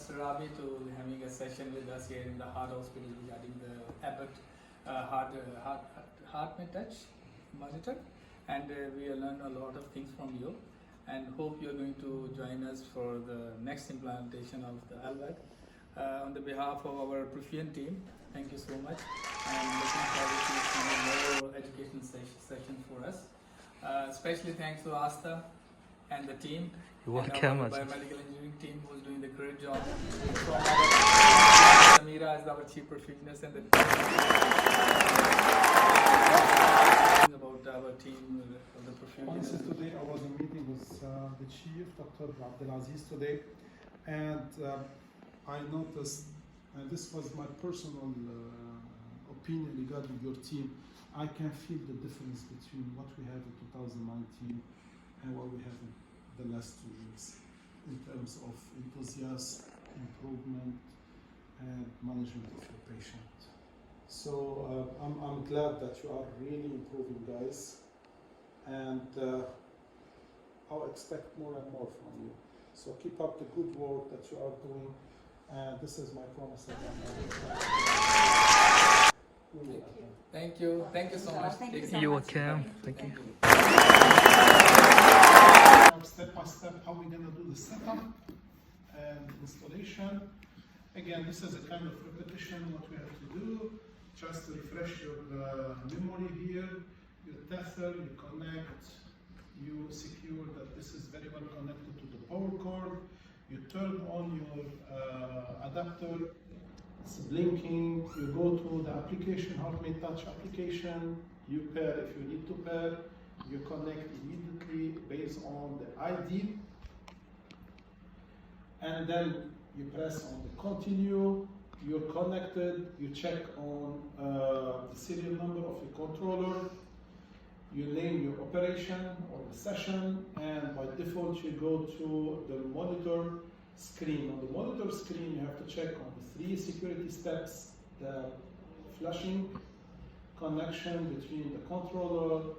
Mr. Rabeh to having a session with us here in the Heart Hospital regarding the Abott Heart MEA Touch monitor, and we will learn a lot of things from you, and hope you are going to join us for the next implementation of the LVAD. On the behalf of our Perfusion team, thank you so much, and looking forward to seeing more education sessions for us. Especially thanks to Asta and the team. You're and welcome. our biomedical engineering team who's doing the great job. From Samira is our chief perfusionist, and the about our team, the Honestly, perfusionists. today I was in a meeting with the chief, Dr. Rabeh LVAD today, and I noticed, and this was my personal opinion regarding your team, I can feel the difference between what we have in 2019 and what we have in the last 2 years in terms of enthusiasm, improvement, and management of your patient. So I'm glad that you are really improving, guys, and I'll expect more and more from you. So keep up the good work that you are doing, and this is my promise again. Thank you so much. Thank you Take so care. You're much. welcome. Thank you. Step by step, how we're gonna do the setup and installation. Again, this is a kind of repetition what we have to do, just to refresh your memory here. You tether, you connect, you secure that this is very well connected to the power cord. You turn on your adapter, it's blinking. You go to the application, Heart MEA Touch application. You pair if you need to pair. You connect immediately based on the ID, and then you press on the continue. You're connected. You check on the serial number of your controller. You name your operation or the session, and by default you go to the monitor screen. On the monitor screen, you have to check on the 3 security steps: the flushing, connection between the controller,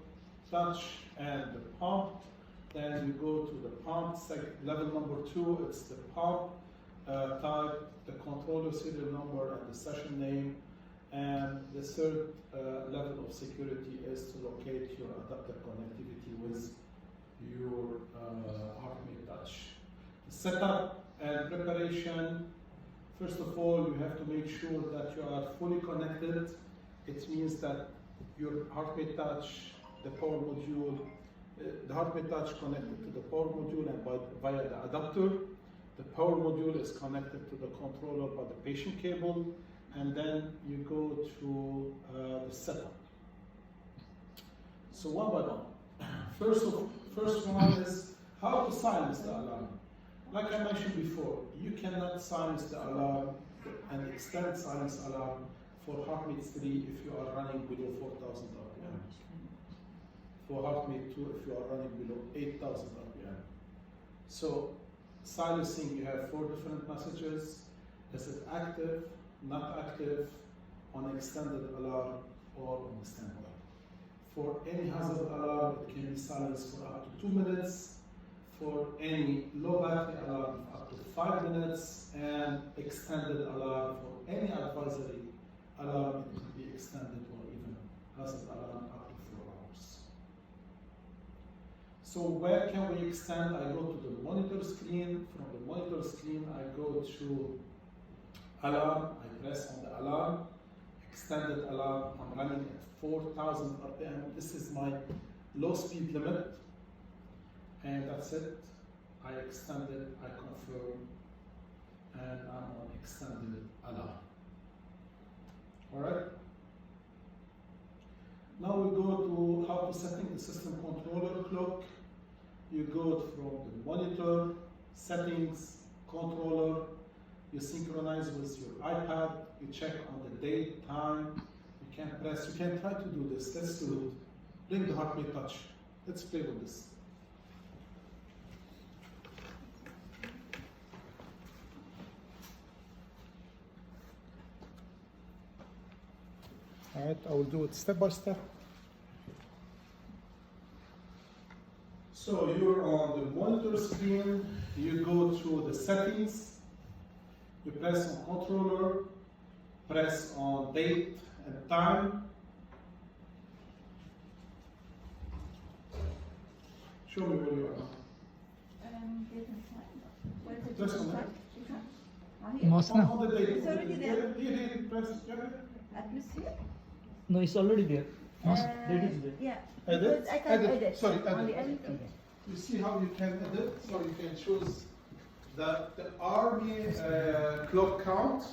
touch, and the pump. Then you go to the pump level number 2. It's the pump type, the controller serial number, and the session name. And the third level of security is to locate your adapter connectivity with your Heart MEA Touch. The setup and preparation. First of all, you have to make sure that you are fully connected. It means that your Heart MEA Touch, the power module, the Heart MEA Touch connected to the power module and via the adapter. The power module is connected to the controller by the patient cable, and then you go to the setup. So one by one. First one is how to silence the alarm. Like I mentioned before, you cannot silence the alarm and extend silence alarm for Heart MEA 3 if you are running below 4,000 RPM. For Heart MEA 2 if you are running below 8,000 RPM. So silencing, you have 4 different messages. Is it active, not active, on extended alarm, or on standby? For any hazard alarm, it can be silenced for up to 2 minutes. For any low battery alarm, up to 5 minutes, and extended alarm for any advisory alarm, it can be extended, or even hazard alarm up to 4 hours. So where can we extend? I go to the monitor screen. From the monitor screen, I go to alarm. I press on the alarm. Extended alarm. I'm running at 4,000 RPM. This is my low speed limit. And that's it. I extended, I confirm, and I'm on extended alarm. Alright? Now we go to how to setting the system controller clock. You go from the monitor, settings, controller, you synchronize with your iPad, you check on the date, time, you can press, you can try to do this. Let's do it. Bring the Heart MEA Touch. Let's play with this. All right, I will do it step by step. So you're on the monitor screen, you go to the settings, You press on controller, press on date and time. Show me where you are. Press on it. Mosna? On the date. It's already there. Here, press. Yeah. Atmosphere? No, it's already there. Date is there. Yeah. Edit. Because I can edit. Sorry, Only edit. edit. You see how you can edit? So you can choose the army clock count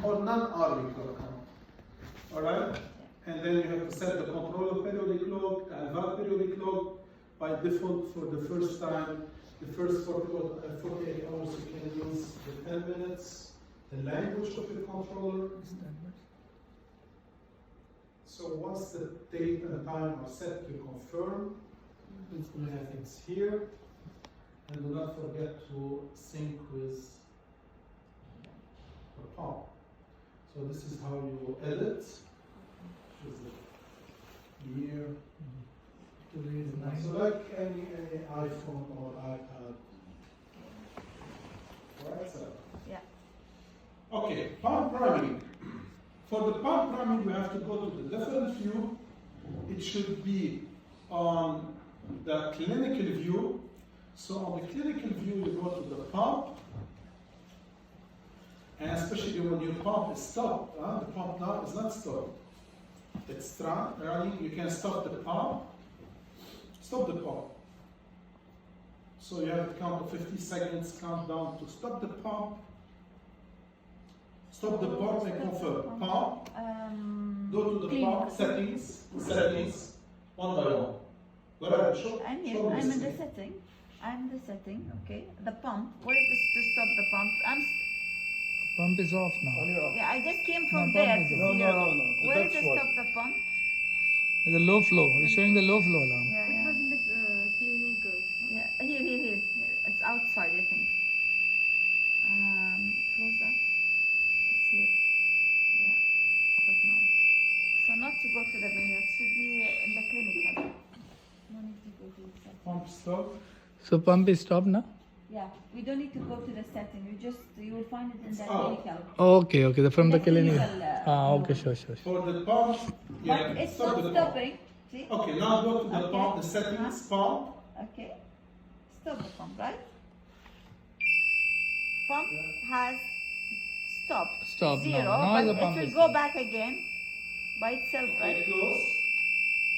or non-army clock count. Alright? And then you have to set the controller periodic clock, the LVAD periodic clock. By default, for the first time, the first 48 hours, you can use the 10 minutes, the language of the controller. So once the date and time are set, you confirm. We have things here. And do not forget to sync with the pump. So this is how you edit. Choose the year. Today is 9. So like any iPhone or iPad. Right, so. Yeah. Okay, pump priming. For the pump priming, we have to go to the default view. It should be on the clinical view. So on the clinical view, you go to the pump. And especially when your pump is stopped, the pump now is not stopped. It's running, you can stop the pump. Stop the pump. So you have to count to 50 seconds, countdown to stop the pump. Stop the pump and confirm. Pump. Go to the clinical. pump settings, one by one. Whatever, show I'm me in the setting. setting. I'm the setting, okay. The pump. Where is this to stop the pump? Pump is off now. Yeah, I just came from No, there pump to is here. No. Where is That's the what. stop the pump? There's a low flow. It's showing the low flow alarm. Yeah, It yeah. was in the clinical. Yeah, here. It's outside, I think. Close that. It's here. Yeah, stop now. So not to go to the main, it should be in the clinical. No need to go to the setting. Pump stop. So pump is stopped now? Yeah, we don't need to go to the setting. You will find it in the Oh. clinical. Okay. From the The clinic. clinical, Okay, sure. For the pump, But it's stop not the pump. stopping. See? Okay, now go to the Okay. pump, the settings, pump. Okay. Stop the pump, right? Pump has stopped. Stopped now. Zero. Now But the it pump will is go back again by itself, Okay, right? close.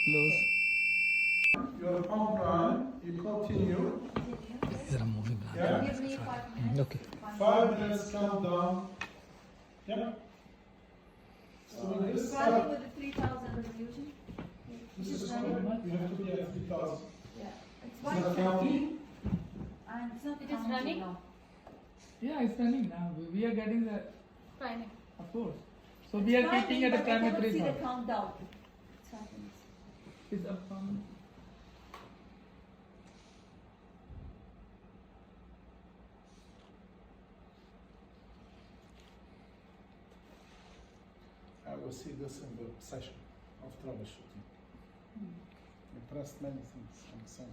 close. Your pump run, you continue. There are moving. Yeah. Give me 5 minutes. Okay. 5 minutes countdown. Yeah. So It's this running with the 3000 resolution. this is how you have to be at 3000. Yeah. It's Is that 150 counting? and it's not It is counting running? now. Yeah, it's running now. We are getting the, Fine. of course. So we are Timing, keeping at a but I time of cannot see the 3000. countdown. It's happening. It's up from. I will see this in the session of troubleshooting. We pressed many things on the same.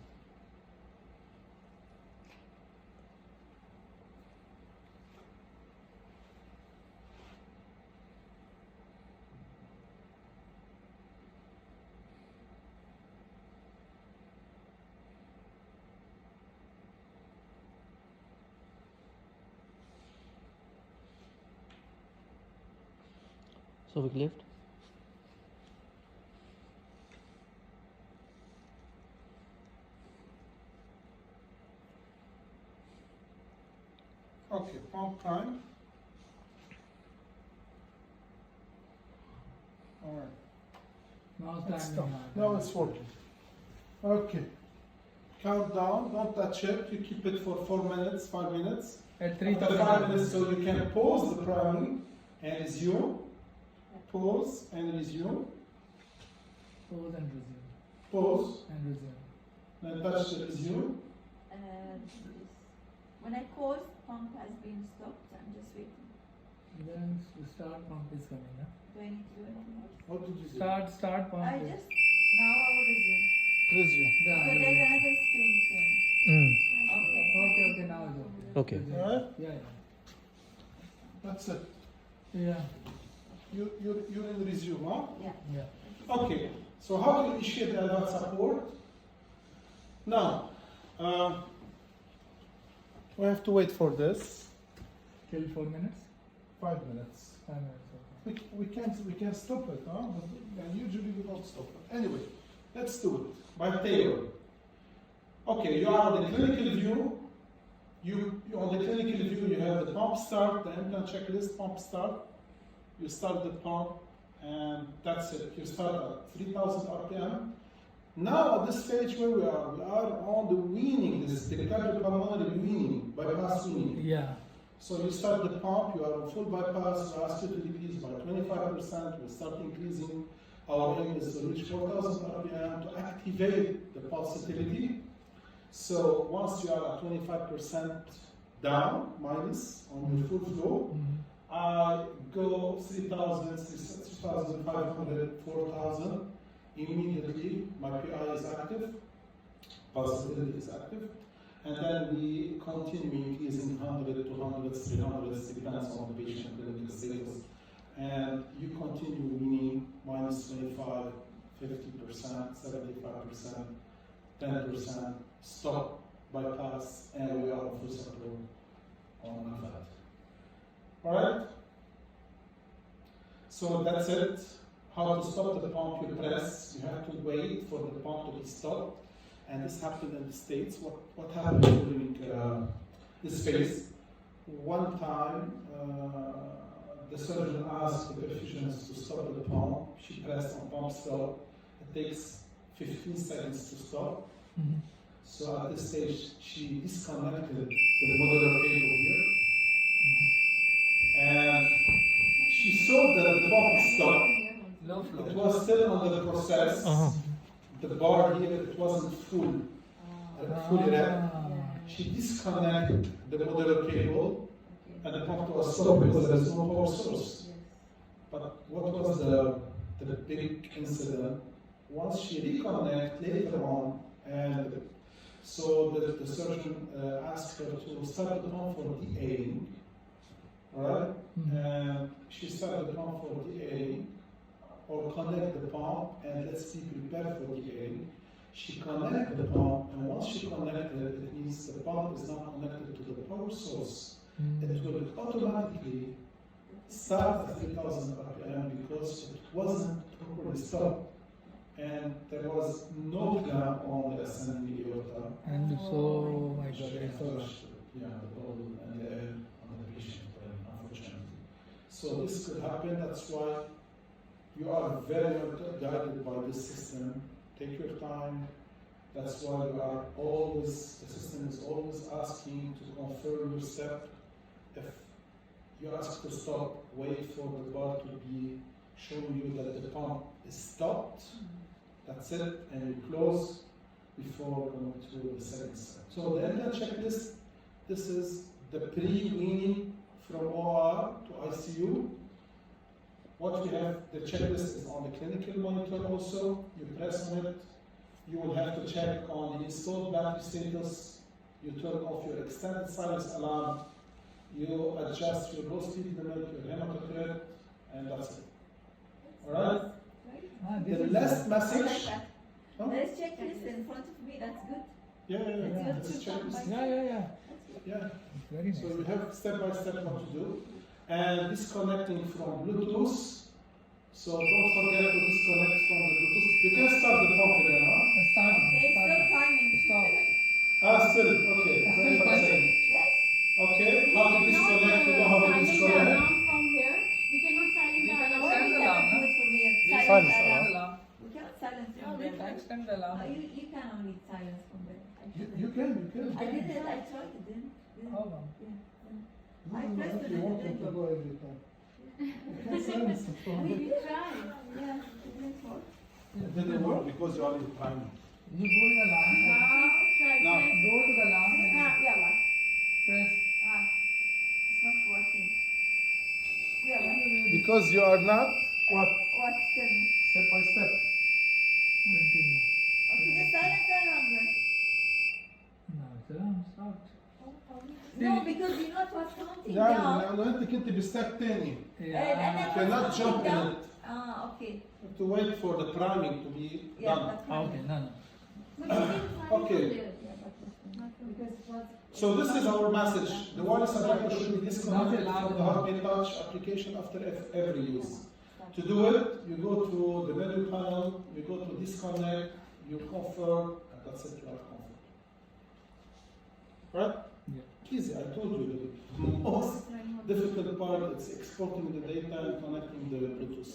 So we left. Okay, pump time. All right. Now It's it's done. time. Now it's working. Okay. Countdown, don't touch it. You keep it for 4 minutes, 5 minutes. At After 3000. 5 minutes, so you can pause the priming and resume. Pause and resume. Pause and resume. Pause. And resume. Then touch the resume. When I pause, pump has been stopped. I'm just waiting. Then the start pump is coming. Huh? Do I need to do anything else? What did you do? Start pump. I is- just now I will resume. Resume. Yeah, So there's resume. another screen thing. Mm. Okay. Okay, now it's okay. Alright? Yeah. That's it. Yeah. You're in resume, huh? Yeah. Yeah. Okay, so how to initiate the LVAD support? Now, we have to wait for this. Till 4 minutes? 5 minutes. 5 minutes, okay. We can stop it, huh? But usually we don't stop it. Anyway, let's do it by table. Okay, you are on the clinical view. You on the clinical view, you have the pump start, the implant checklist, pump start. You start the pump, and that's it. You start at 3,000 RPM. Now at this stage where we are on the weaning, this is the cardiopulmonary weaning, bypass weaning. Yeah. So you start the pump, you are on full bypass, you ask you to decrease by 25%, we start increasing. Our aim is to reach 4,000 RPM to activate the pulsatility. So once you are at 25% down, minus, on your full flow, I go 3,000, 3,500, 4,000, immediately my PI is active, pulsatility is active. And then we continue increasing 100, 200, 300, depends on the patient clinical status. And you continue weaning minus 25, 50%, 75%, 10%, stop, bypass, and we are on full support on that. Alright? So that's it. How to stop the pump, you press, you have to wait for the pump to be stopped. And this happened in the States. What happened during this phase? One time, the surgeon asked the perfusionist to stop the pump. She pressed on pump stop. It takes 15 seconds to stop. So at this stage, she disconnected the modular cable here. And she saw that the pump stopped. Low flow. It was still under the process. The bar here, it wasn't fully wrapped. She disconnected the modular cable and the pump was stopped because there is no power source. But what was the big incident? Once she reconnected later on, and so the surgeon asked her to start the pump for de-ailing, right? And she started the pump for de-ailing, or connect the pump, and let's be prepared for the ailing. She connected the pump, and once she connected, it means the pump is not connected to the power source. It will automatically start at 3,000 RPM because it wasn't properly stopped, and there was no clamp on the ascending aorta. And so, my God, I saw that. Yeah, the ball and the air on the patient, unfortunately. So this could happen. That's why you are very well guided by this system. Take your time. That's why we are always, the system is always asking to confirm your step. If you ask to stop, wait for the bar to be showing you that the pump is stopped. That's it, and you close before going to the second step. So the implant checklist, this is the pre-weaning from OR to ICU. What we have, the checklist is on the clinical monitor also. You press on it. You will have to check on the installed battery status. You turn off your extended silence alarm. You adjust your low speed limit, your hematocrit, and that's it. Alright? The last message. Huh? There's checklist in front of me, that's good. Yeah. This checklist. Yeah. Yeah. Very nice. So we have step by step what to do. And disconnecting from Bluetooth. So don't forget to disconnect from the Bluetooth. You can start the pump again, huh? Start. Okay, still timing. Stop. Still, okay. 25 seconds. Yes. Okay, how to disconnect, you know how to silent the disconnect. alarm from here. We cannot silence the alarm. Why we Silent cannot alarm, do it from here? We Silent silence alarm. alarm. We cannot silence No, from we there. can extend the alarm. You can only silence from there. You can. I did it, I tried it, didn't. How long? Yeah. I pressed it, it didn't work. go every time. You can silence it from We there. tried, yeah, it didn't work. It didn't work because you are in time. You go in the alarm. Now. Go to the alarm and Yalla. press. It's not working. Yalla. Because you are not What? Tell me. step by step. Continue. Okay, just silence the alarm then. No, it's alarm stopped. No, because you know it was counting لا down. لانه انت كنت بستep تاني. And it was Cannot jump counting in down. it. Ah, okay. You have to wait for the priming to be Yeah, done. that's fine. Okay, no, no. But you didn't find Okay. it there. Because it was. So this is our message. The wireless adapter should be disconnected Not allowed. from the heartbeat touch application after every use. To do it, you go to the menu panel, you go to disconnect, you confirm, and that's it, you are confirmed. Right? Yeah. Easy, I told you the most difficult part is exporting the data and connecting the Bluetooth.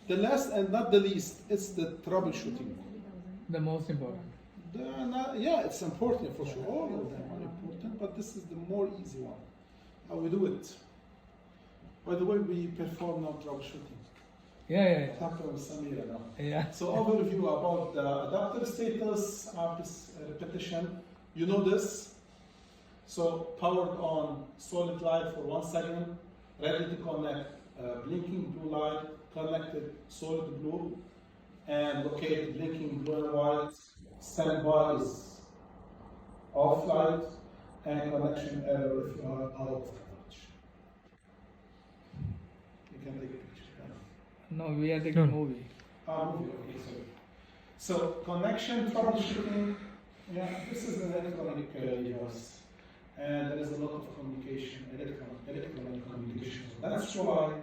The last and not the least is the troubleshooting. The most important. Yeah, it's important for sure. All of them are important, but this is the more easy one. How we do it. By the way, we perform now troubleshooting. Yeah. Happen with Samira now. Yeah. So overview about the adapter status, repetition. You know this. So powered on, solid light for 1 second, ready to connect, blinking blue light, connected solid blue, and locate blinking blue and white. Standby is off light, and connection error if you are out of coverage. You can take a picture. No, we are taking movie. Movie, okay, sorry. So connection troubleshooting, yeah, this is an electronic device, and there is a lot of communication, electronic communication. That's why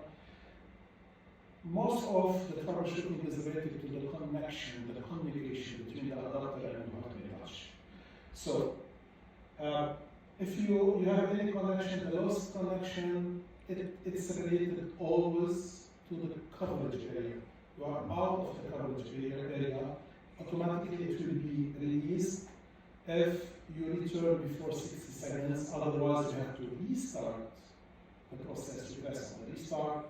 most of the troubleshooting is related to the connection, the communication between the adapter and the hardware touch. So, if you have any connection, the lost connection, it's related always to the coverage area. You are out of the coverage area, automatically it will be released if you return before 60 seconds, otherwise you have to restart the process. You press on the restart,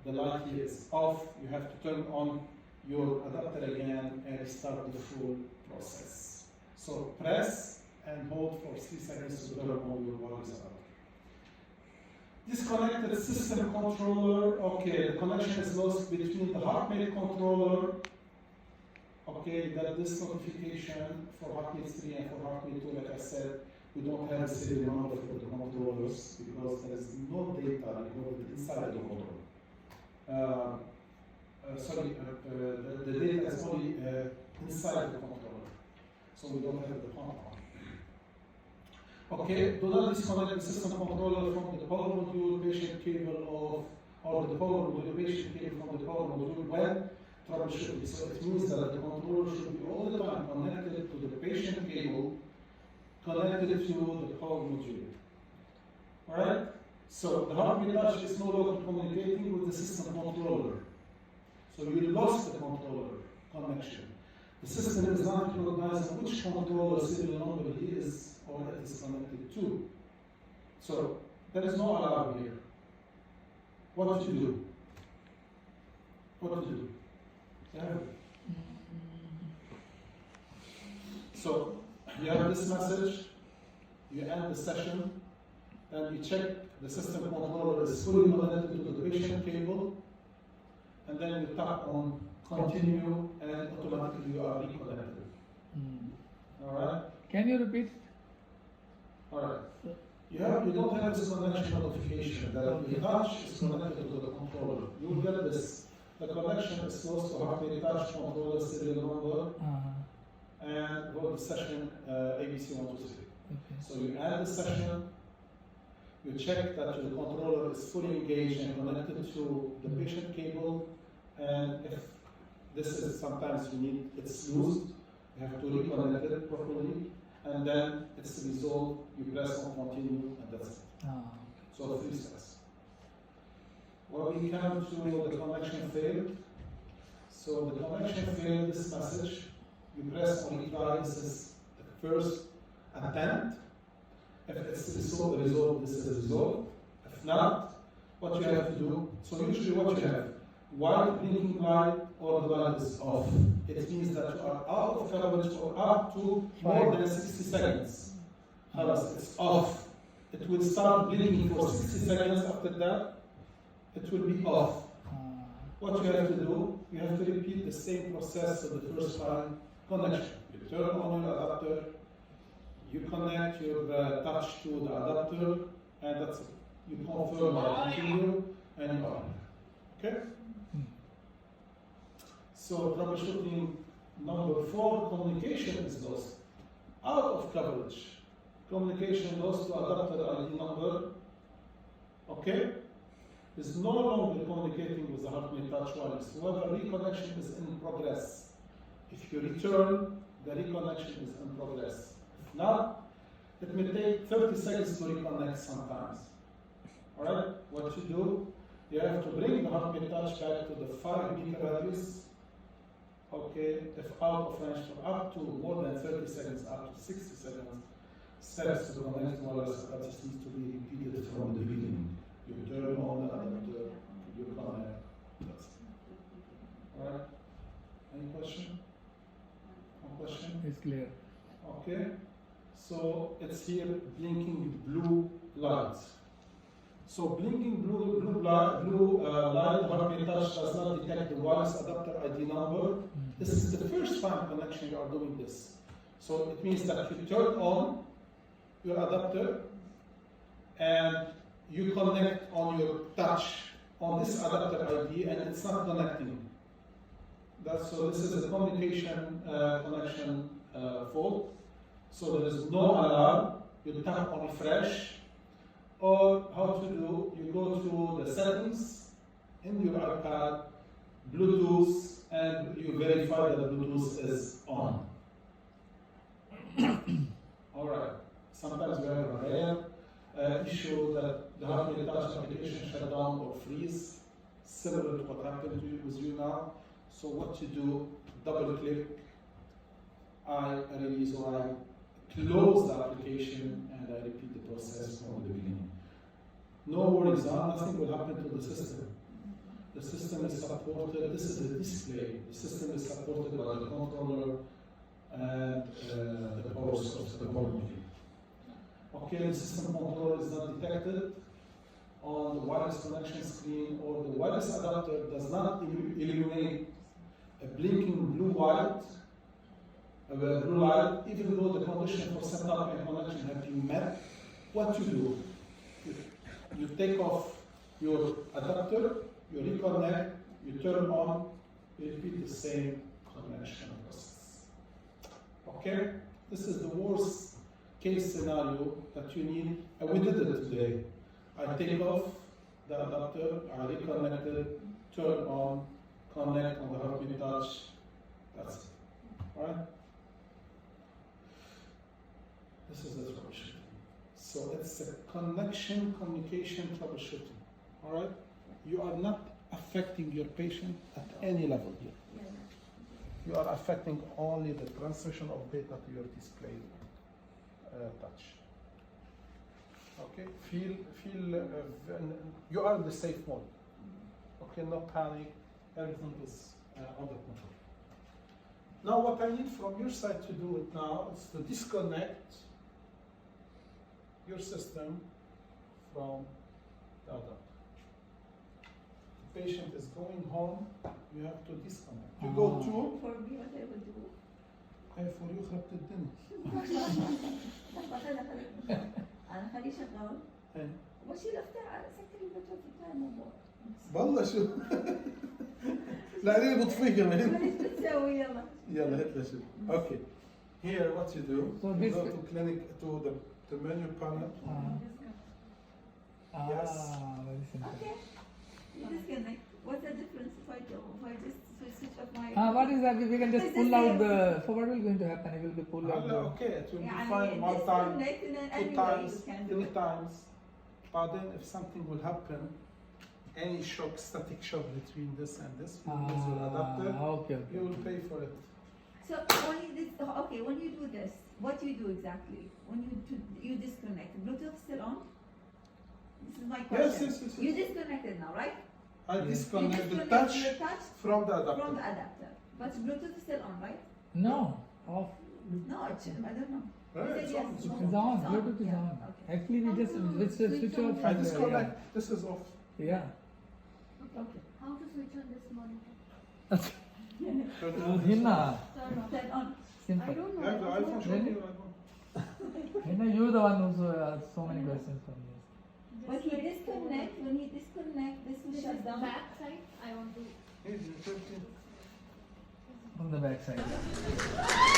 the light here is off, you have to turn on your adapter again and restart the full process. So press and hold for 3 seconds to turn on your wireless adapter. Disconnected system controller, okay, the connection is lost between the heartbeat controller, okay, you got this notification for heartbeat 3 and for heartbeat 2, like I said, we don't have a serial number for the controllers because there is no data recorded inside the controller. The data is only inside the controller, so we don't have the pump on. Okay, do not disconnect the system controller from the power module, patient cable or the power module, patient cable from the power module when troubleshooting. So it means that the controller should be all the time connected to the patient cable, connected to the power module. Alright? So the heartbeat touch is no longer communicating with the system controller. So you lost the controller connection. The system is not recognizing which controller serial number it is or it is connected to. So there is no alarm here. What to do? What to do? Yeah. So you have this message, you end the session, and you check the system controller is fully connected to the patient cable, and then you tap on continue, and automatically you are reconnected. Alright? Can you repeat? Alright. You don't have this connection notification that the touch is connected to the controller. You will get this. The connection is close to heartbeat touch controller serial number and vote the session ABC123. Okay. So you add the session, you check that your controller is fully engaged and connected to the patient cable, and if this is sometimes it's loose, you have to reconnect it properly, and then it's resolved, you press on continue, and that's it. So 3 steps. When we come to the connection failed, so the connection failed, this message, you press on reply, this is the first attempt. If it's resolved, this is resolved. If not, what you have to do, so usually what you have, white blinking light or the light is off. It means that you are out of coverage for up to more than 60 seconds. It's off. It will start blinking for 60 seconds. After that, it will be off. What you have to do, you have to repeat the same process of the first time connection. You turn on your adapter, You connect your touch to the adapter, and that's it. You confirm or continue, and you are. Okay? So troubleshooting number 4, communication is lost. Out of coverage. Communication lost to adapter ID number. Okay? Is no longer communicating with the HeartMate Touch wireless. However, reconnection is in progress. If you return, the reconnection is in progress. If not, it may take 30 seconds to reconnect sometimes. Alright? What you do, you have to bring the HeartMate Touch back to the 5 meter radius. Okay, if out of range for up to more than 30 seconds, up to 60 seconds, steps to connect wireless adapters needs to be repeated from the beginning. You turn on the adapter, you connect. That's it. Alright? Any question? No question? It's clear. Okay. So it's here blinking blue lights. So blinking blue light, HeartMate Touch does not detect the wireless adapter ID number. This is the first time connection you are doing this. So it means that you turn on your adapter and you connect on your touch on this adapter ID and it's not connecting. So this is a communication connection fault. So there is no alarm. You tap on refresh. Or how to do, you go to the settings in your iPad, Bluetooth, and you verify that Bluetooth is on. Alright, sometimes we have a rare issue that the HeartMate Touch application shut down or freeze, similar to what happened to you with you now. So what you do, double click, I release or I close the application and I repeat the process from the beginning. No worries, nothing will happen to the system. The system is supported, this is the display. The system is supported by the controller and the power source, the power module. Okay, the system controller is not detected on the wireless connection screen, or the wireless adapter does not illuminate a blinking blue light, even though the condition for setup and connection have been met. What you do? You take off your adapter, you reconnect, you turn on, you repeat the same connection process. Okay? This is the worst case scenario that you need, and we did it today. I take off the adapter, I reconnect it, turn on, connect on the HeartMate Touch, that's it. Alright? This is the troubleshooting. So it's a connection communication troubleshooting. Alright? You are not affecting your patient at any level here. You are affecting only the transmission of data to your display touch. Okay? Feel you are in the safe mode. Okay, no panic, everything is under control. Now what I need from your side to do it now is to disconnect your system from the adapter. The patient is going home, you have to disconnect. You go to For me, what I would do. for you خربت الدنيا. أنا خليه شغال واشيل افتح سكر البلوتوث بتاع الموبايل. والله شو لا ليه بطفيه كمان. ايش بتسوي يلا؟ يلا هات لي شو. Okay. Here what you do, So you this- go to clinic to the menu panel. Yes. Very simple. Okay. You disconnect. What's the difference if I just switch off my? What is that? We can just It's pull the out same. the. So what will going to happen? It will be pulled out. هلا okay, it will be يعني fine one time, disconnect and then 2 anyway times, you can do 3 it. times. But then if something will happen, any shock, static shock between this and this, you use your adapter, Okay. you will pay for it. So when you do this, what do you do exactly? When you disconnect, Bluetooth still on? This is my question. Yes. You disconnected now, right? I Yes. disconnect the your touch touch from the adapter. from the adapter, but Bluetooth is still on, right? No. Off. No, I don't know. Right, You said it's yes. on, it's It's on. Bluetooth is Yeah, on. okay. Actually, we just switch off I from the. disconnect. This is off. Yeah. Okay. How to switch on this monitor? Turn it Oh, on. Hinna. Turn on. Turn on. I Simple. don't You know. have the I was iPhone, not- show me Really? your iPhone. You know, you're the one who's so many questions from this. But he disconnect, when he disconnect, this will This shut is down. back side. I want to. From the back side.